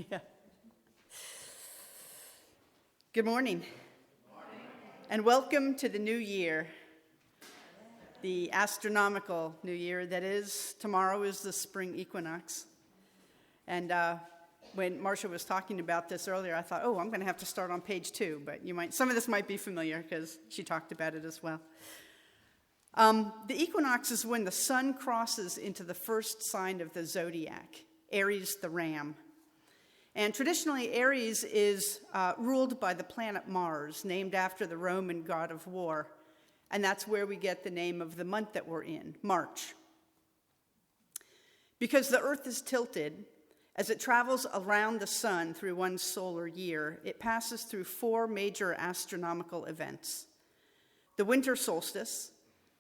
Yeah. Good morning. And welcome to the new year, the astronomical new year that is. Tomorrow is the spring equinox. And when Marcia was talking about this earlier, I thought, I'm going to have to start on page 2, but some of this might be familiar because she talked about it as well. The equinox is when the sun crosses into the first sign of the zodiac, Aries the ram. And traditionally, Aries is ruled by the planet Mars, named after the Roman god of war. And that's where we get the name of the month that we're in, March. Because the Earth is tilted, as it travels around the sun through one solar year, it passes through 4 major astronomical events. The winter solstice,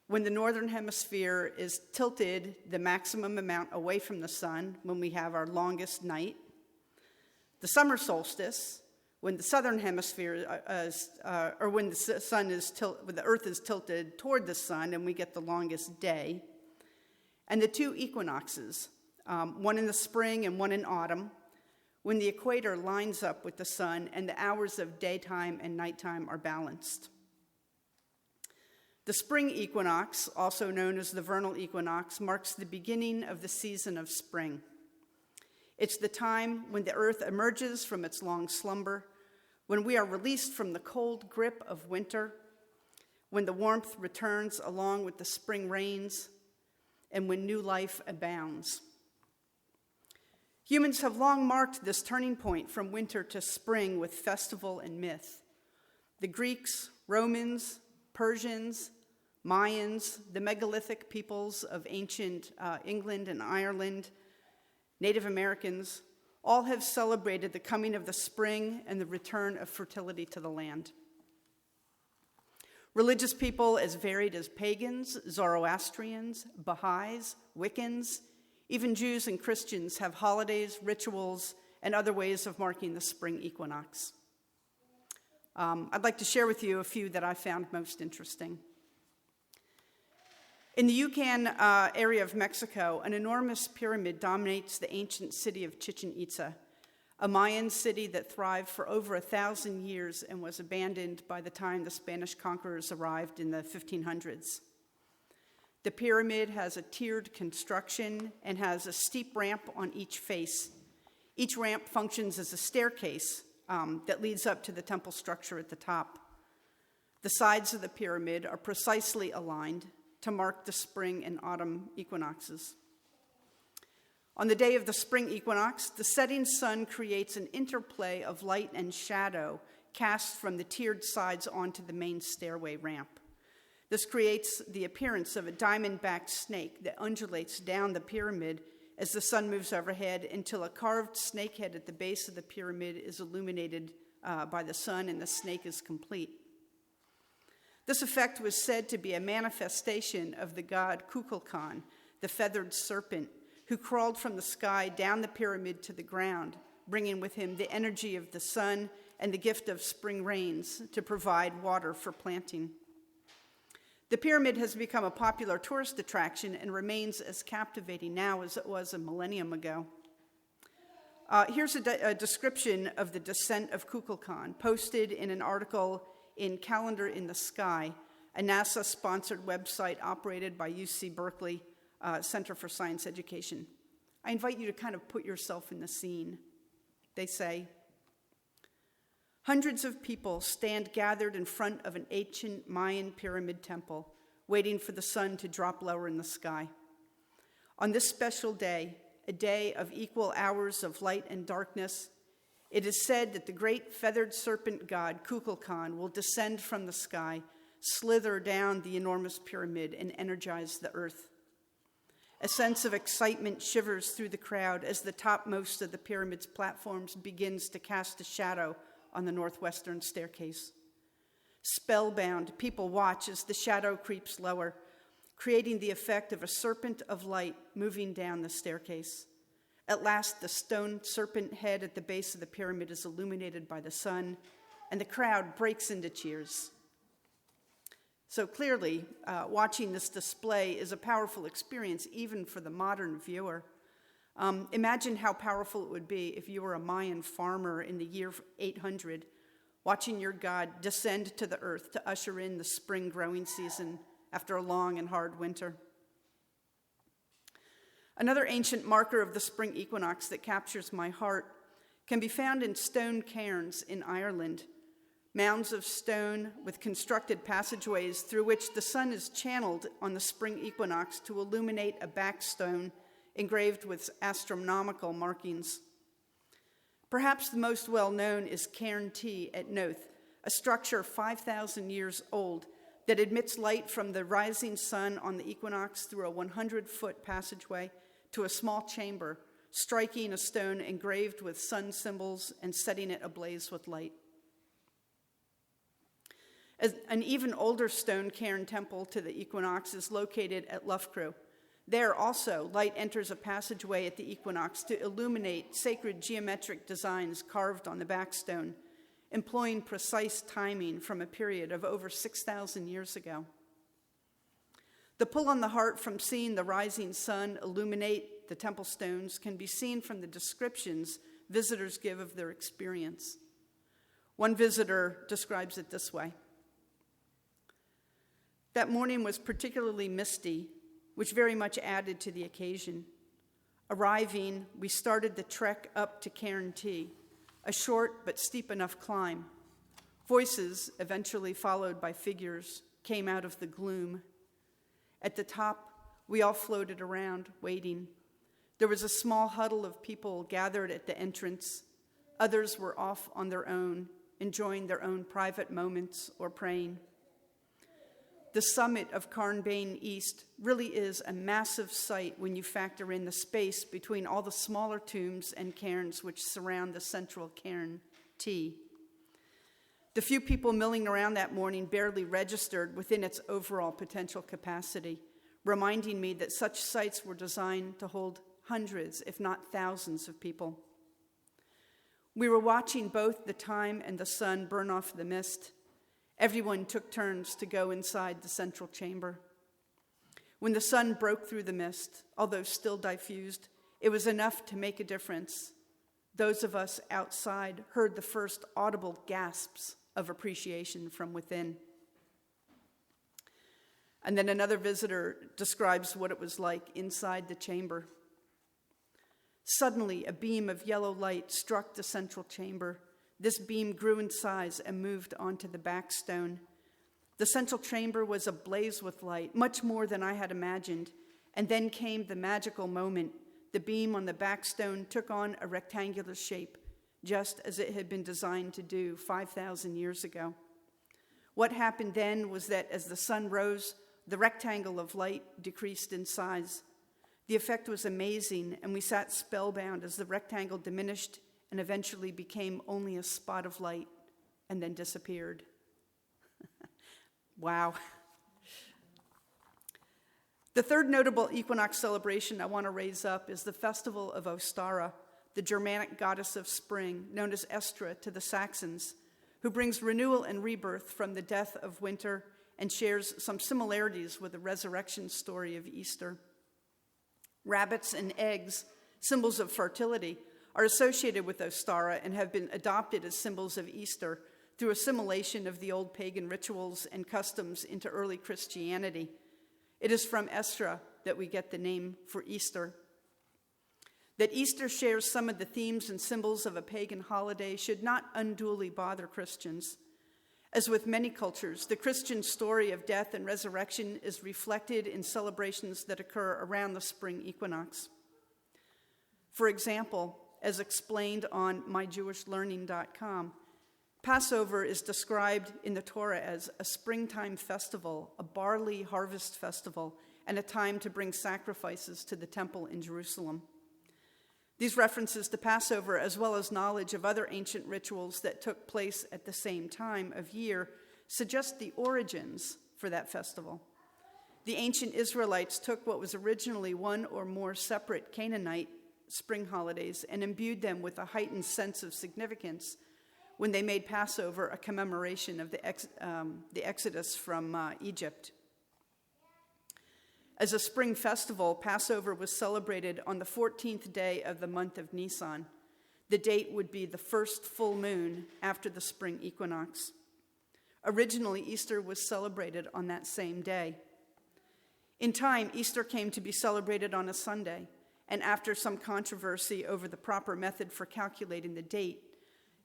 when the northern hemisphere is tilted the maximum amount away from the sun, when we have our longest night. The summer solstice, when the southern hemisphere when the Earth is tilted toward the sun and we get the longest day. And the 2 equinoxes, one in the spring and one in autumn, when the equator lines up with the sun and the hours of daytime and nighttime are balanced. The spring equinox, also known as the vernal equinox, marks the beginning of the season of spring. It's the time when the earth emerges from its long slumber, when we are released from the cold grip of winter, when the warmth returns along with the spring rains, and when new life abounds. Humans have long marked this turning point from winter to spring with festival and myth. The Greeks, Romans, Persians, Mayans, the megalithic peoples of ancient England and Ireland, Native Americans, all have celebrated the coming of the spring and the return of fertility to the land. Religious people as varied as pagans, Zoroastrians, Baha'is, Wiccans, even Jews and Christians have holidays, rituals, and other ways of marking the spring equinox. I'd like to share with you a few that I found most interesting. In the Yucatan area of Mexico, an enormous pyramid dominates the ancient city of Chichen Itza, a Mayan city that thrived for over 1,000 years and was abandoned by the time the Spanish conquerors arrived in the 1500s. The pyramid has a tiered construction and has a steep ramp on each face. Each ramp functions as a staircase that leads up to the temple structure at the top. The sides of the pyramid are precisely aligned to mark the spring and autumn equinoxes. On the day of the spring equinox, the setting sun creates an interplay of light and shadow cast from the tiered sides onto the main stairway ramp. This creates the appearance of a diamond-backed snake that undulates down the pyramid as the sun moves overhead until a carved snake head at the base of the pyramid is illuminated by the sun and the snake is complete. This effect was said to be a manifestation of the god Kukulkan, the feathered serpent, who crawled from the sky down the pyramid to the ground, bringing with him the energy of the sun and the gift of spring rains to provide water for planting. The pyramid has become a popular tourist attraction and remains as captivating now as it was a millennium ago. Here's a description of the descent of Kukulkan, posted in an article in Calendar in the Sky, a NASA-sponsored website operated by UC Berkeley Center for Science Education. I invite you to kind of put yourself in the scene. They say, hundreds of people stand gathered in front of an ancient Mayan pyramid temple, waiting for the sun to drop lower in the sky. On this special day, a day of equal hours of light and darkness, it is said that the great feathered serpent god, Kukulkan, will descend from the sky, slither down the enormous pyramid, and energize the earth. A sense of excitement shivers through the crowd as the topmost of the pyramid's platforms begins to cast a shadow on the northwestern staircase. Spellbound, people watch as the shadow creeps lower, creating the effect of a serpent of light moving down the staircase. At last, the stone serpent head at the base of the pyramid is illuminated by the sun, and the crowd breaks into cheers. So clearly, watching this display is a powerful experience, even for the modern viewer. Imagine how powerful it would be if you were a Mayan farmer in the year 800, watching your god descend to the earth to usher in the spring growing season after a long and hard winter. Another ancient marker of the spring equinox that captures my heart can be found in stone cairns in Ireland, mounds of stone with constructed passageways through which the sun is channeled on the spring equinox to illuminate a backstone engraved with astronomical markings. Perhaps the most well-known is Cairn T at Noath, a structure 5,000 years old that admits light from the rising sun on the equinox through a 100-foot passageway to a small chamber, striking a stone engraved with sun symbols and setting it ablaze with light. An even older stone cairn temple to the equinox is located at Loughcrew. There also, light enters a passageway at the equinox to illuminate sacred geometric designs carved on the backstone, employing precise timing from a period of over 6,000 years ago. The pull on the heart from seeing the rising sun illuminate the temple stones can be seen from the descriptions visitors give of their experience. One visitor describes it this way. That morning was particularly misty, which very much added to the occasion. Arriving, we started the trek up to Cairn T, a short but steep enough climb. Voices, eventually followed by figures, came out of the gloom. At the top, we all floated around, waiting. There was a small huddle of people gathered at the entrance. Others were off on their own, enjoying their own private moments or praying. The summit of Carnbane East really is a massive sight when you factor in the space between all the smaller tombs and cairns which surround the central Cairn T. The few people milling around that morning barely registered within its overall potential capacity, reminding me that such sites were designed to hold hundreds, if not thousands, of people. We were watching both the time and the sun burn off the mist. Everyone took turns to go inside the central chamber. When the sun broke through the mist, although still diffused, it was enough to make a difference. Those of us outside heard the first audible gasps of appreciation from within. And then another visitor describes what it was like inside the chamber. Suddenly, a beam of yellow light struck the central chamber. This beam grew in size and moved onto the backstone. The central chamber was ablaze with light, much more than I had imagined. And then came the magical moment. The beam on the backstone took on a rectangular shape, just as it had been designed to do 5,000 years ago. What happened then was that as the sun rose, the rectangle of light decreased in size. The effect was amazing, and we sat spellbound as the rectangle diminished and eventually became only a spot of light and then disappeared. Wow. The third notable equinox celebration I want to raise up is the festival of Ostara, the Germanic goddess of spring, known as Estra to the Saxons, who brings renewal and rebirth from the death of winter and shares some similarities with the resurrection story of Easter. Rabbits and eggs, symbols of fertility, are associated with Ostara and have been adopted as symbols of Easter through assimilation of the old pagan rituals and customs into early Christianity. It is from Estra that we get the name for Easter. That Easter shares some of the themes and symbols of a pagan holiday should not unduly bother Christians. As with many cultures, the Christian story of death and resurrection is reflected in celebrations that occur around the spring equinox. For example, as explained on myjewishlearning.com, Passover is described in the Torah as a springtime festival, a barley harvest festival, and a time to bring sacrifices to the temple in Jerusalem. These references to Passover, as well as knowledge of other ancient rituals that took place at the same time of year, suggest the origins for that festival. The ancient Israelites took what was originally one or more separate Canaanite spring holidays and imbued them with a heightened sense of significance when they made Passover a commemoration of the Exodus from Egypt. As a spring festival, Passover was celebrated on the 14th day of the month of Nisan. The date would be the first full moon after the spring equinox. Originally, Easter was celebrated on that same day. In time, Easter came to be celebrated on a Sunday, and after some controversy over the proper method for calculating the date,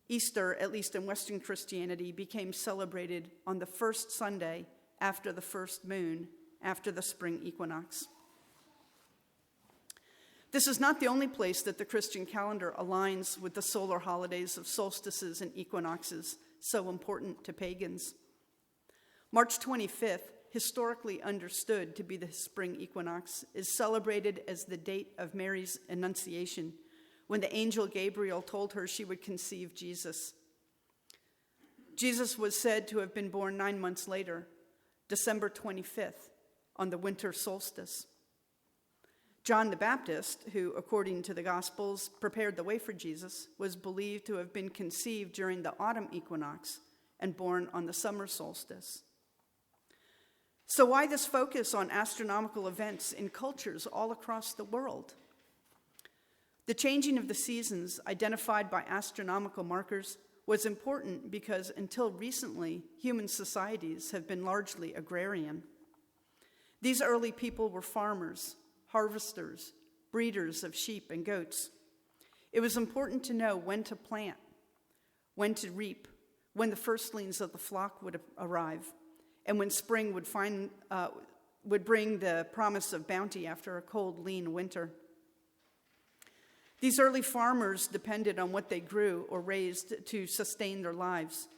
Easter, at least in Western Christianity, became celebrated on the first Sunday after the first moon, after the spring equinox. This is not the only place that the Christian calendar aligns with the solar holidays of solstices and equinoxes, so important to pagans. March 25th, historically understood to be the spring equinox, is celebrated as the date of Mary's Annunciation, when the angel Gabriel told her she would conceive Jesus. Jesus was said to have been born 9 months later, December 25th, on the winter solstice. John the Baptist, who, according to the Gospels, prepared the way for Jesus, was believed to have been conceived during the autumn equinox and born on the summer solstice. So why this focus on astronomical events in cultures all across the world? The changing of the seasons identified by astronomical markers was important because until recently, human societies have been largely agrarian. These early people were farmers, harvesters, breeders of sheep and goats. It was important to know when to plant, when to reap, when the firstlings of the flock would arrive, and when spring would bring the promise of bounty after a cold, lean winter. These early farmers depended on what they grew or raised to sustain their lives.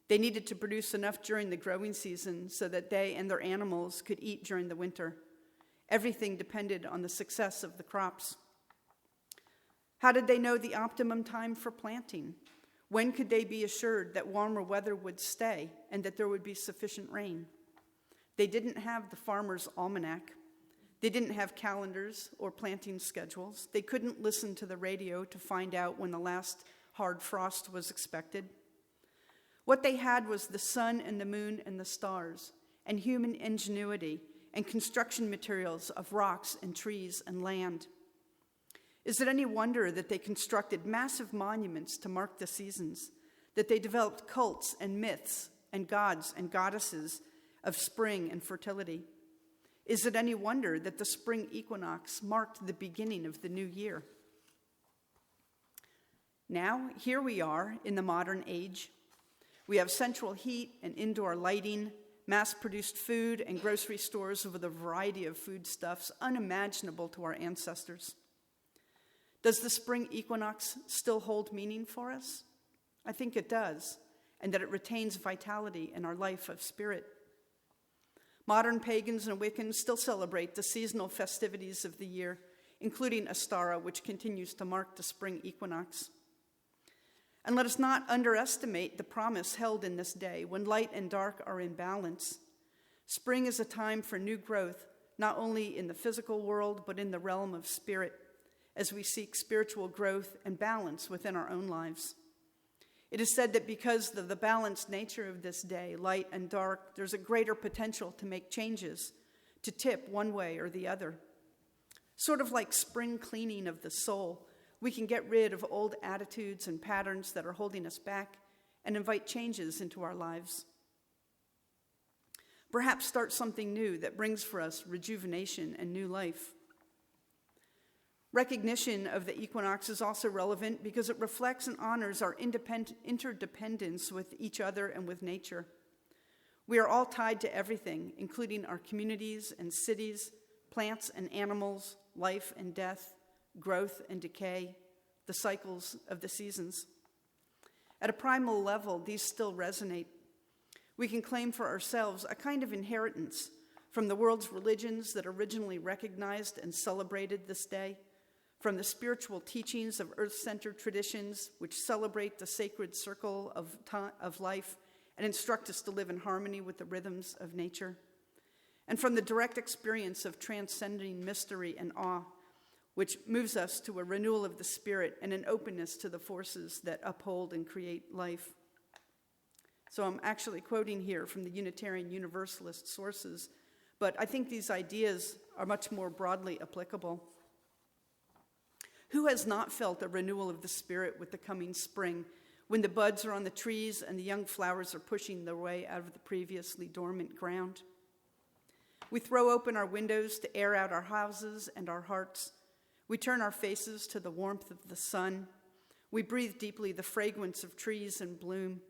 They needed to produce enough during the growing season so that they and their animals could eat during the winter. Everything depended on the success of the crops. How did they know the optimum time for planting? When could they be assured that warmer weather would stay and that there would be sufficient rain? They didn't have the farmer's almanac. They didn't have calendars or planting schedules. They couldn't listen to the radio to find out when the last hard frost was expected. What they had was the sun and the moon and the stars, and human ingenuity and construction materials of rocks and trees and land. Is it any wonder that they constructed massive monuments to mark the seasons, that they developed cults and myths and gods and goddesses of spring and fertility? Is it any wonder that the spring equinox marked the beginning of the new year? Now, here we are in the modern age. We have central heat and indoor lighting, mass-produced food and grocery stores with a variety of foodstuffs unimaginable to our ancestors. Does the spring equinox still hold meaning for us? I think it does, and that it retains vitality in our life of spirit. Modern pagans and Wiccans still celebrate the seasonal festivities of the year, including Ostara, which continues to mark the spring equinox. And let us not underestimate the promise held in this day when light and dark are in balance. Spring is a time for new growth, not only in the physical world, but in the realm of spirit, as we seek spiritual growth and balance within our own lives. It is said that because of the balanced nature of this day, light and dark, there's a greater potential to make changes, to tip one way or the other. Sort of like spring cleaning of the soul, we can get rid of old attitudes and patterns that are holding us back and invite changes into our lives. Perhaps start something new that brings for us rejuvenation and new life. Recognition of the equinox is also relevant because it reflects and honors our interdependence with each other and with nature. We are all tied to everything, including our communities and cities, plants and animals, life and death, growth and decay, the cycles of the seasons. At a primal level, these still resonate. We can claim for ourselves a kind of inheritance from the world's religions that originally recognized and celebrated this day, from the spiritual teachings of earth-centered traditions which celebrate the sacred circle of life and instruct us to live in harmony with the rhythms of nature, and from the direct experience of transcending mystery and awe, which moves us to a renewal of the spirit and an openness to the forces that uphold and create life. So I'm actually quoting here from the Unitarian Universalist sources, but I think these ideas are much more broadly applicable. Who has not felt a renewal of the spirit with the coming spring, when the buds are on the trees and the young flowers are pushing their way out of the previously dormant ground? We throw open our windows to air out our houses and our hearts. We turn our faces to the warmth of the sun. We breathe deeply the fragrance of trees in bloom.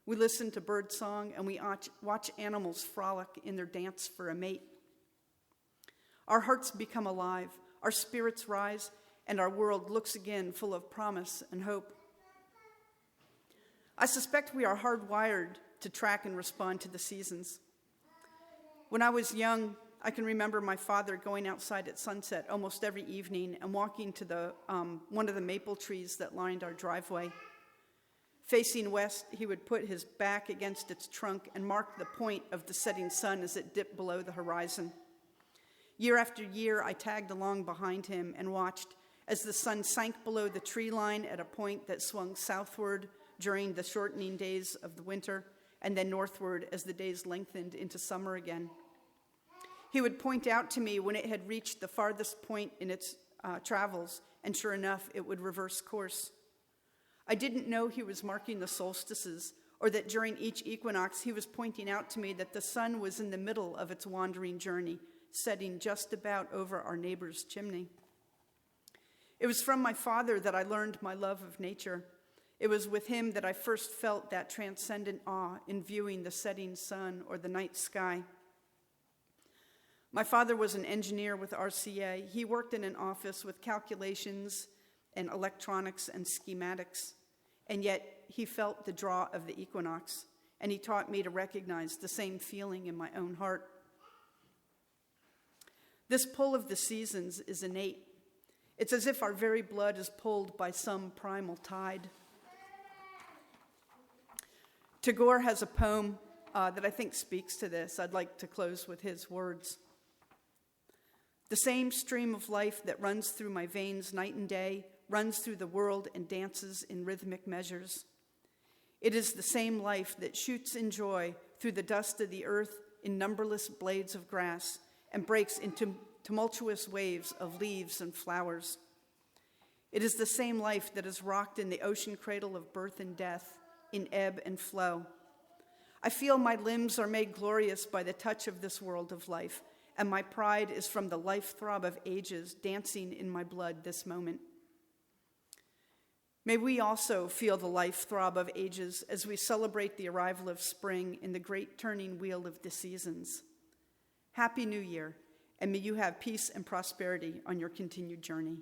We listen to birdsong, and we watch animals frolic in their dance for a mate. Our hearts become alive, our spirits rise, and our world looks again full of promise and hope. I suspect we are hardwired to track and respond to the seasons. When I was young, I can remember my father going outside at sunset almost every evening and walking to one of the maple trees that lined our driveway. Facing west, he would put his back against its trunk and mark the point of the setting sun as it dipped below the horizon. Year after year, I tagged along behind him and watched as the sun sank below the tree line at a point that swung southward during the shortening days of the winter, and then northward as the days lengthened into summer again. He would point out to me when it had reached the farthest point in its travels, and sure enough, it would reverse course. I didn't know he was marking the solstices, or that during each equinox he was pointing out to me that the sun was in the middle of its wandering journey, setting just about over our neighbor's chimney. It was from my father that I learned my love of nature. It was with him that I first felt that transcendent awe in viewing the setting sun or the night sky. My father was an engineer with RCA. He worked in an office with calculations and electronics and schematics, and yet he felt the draw of the equinox, and he taught me to recognize the same feeling in my own heart. This pull of the seasons is innate. It's as if our very blood is pulled by some primal tide. Tagore has a poem that I think speaks to this. I'd like to close with his words. The same stream of life that runs through my veins night and day runs through the world and dances in rhythmic measures. It is the same life that shoots in joy through the dust of the earth in numberless blades of grass and breaks into tumultuous waves of leaves and flowers. It is the same life that is rocked in the ocean cradle of birth and death, in ebb and flow. I feel my limbs are made glorious by the touch of this world of life, and my pride is from the life throb of ages dancing in my blood this moment. May we also feel the life throb of ages as we celebrate the arrival of spring in the great turning wheel of the seasons. Happy New Year, and may you have peace and prosperity on your continued journey.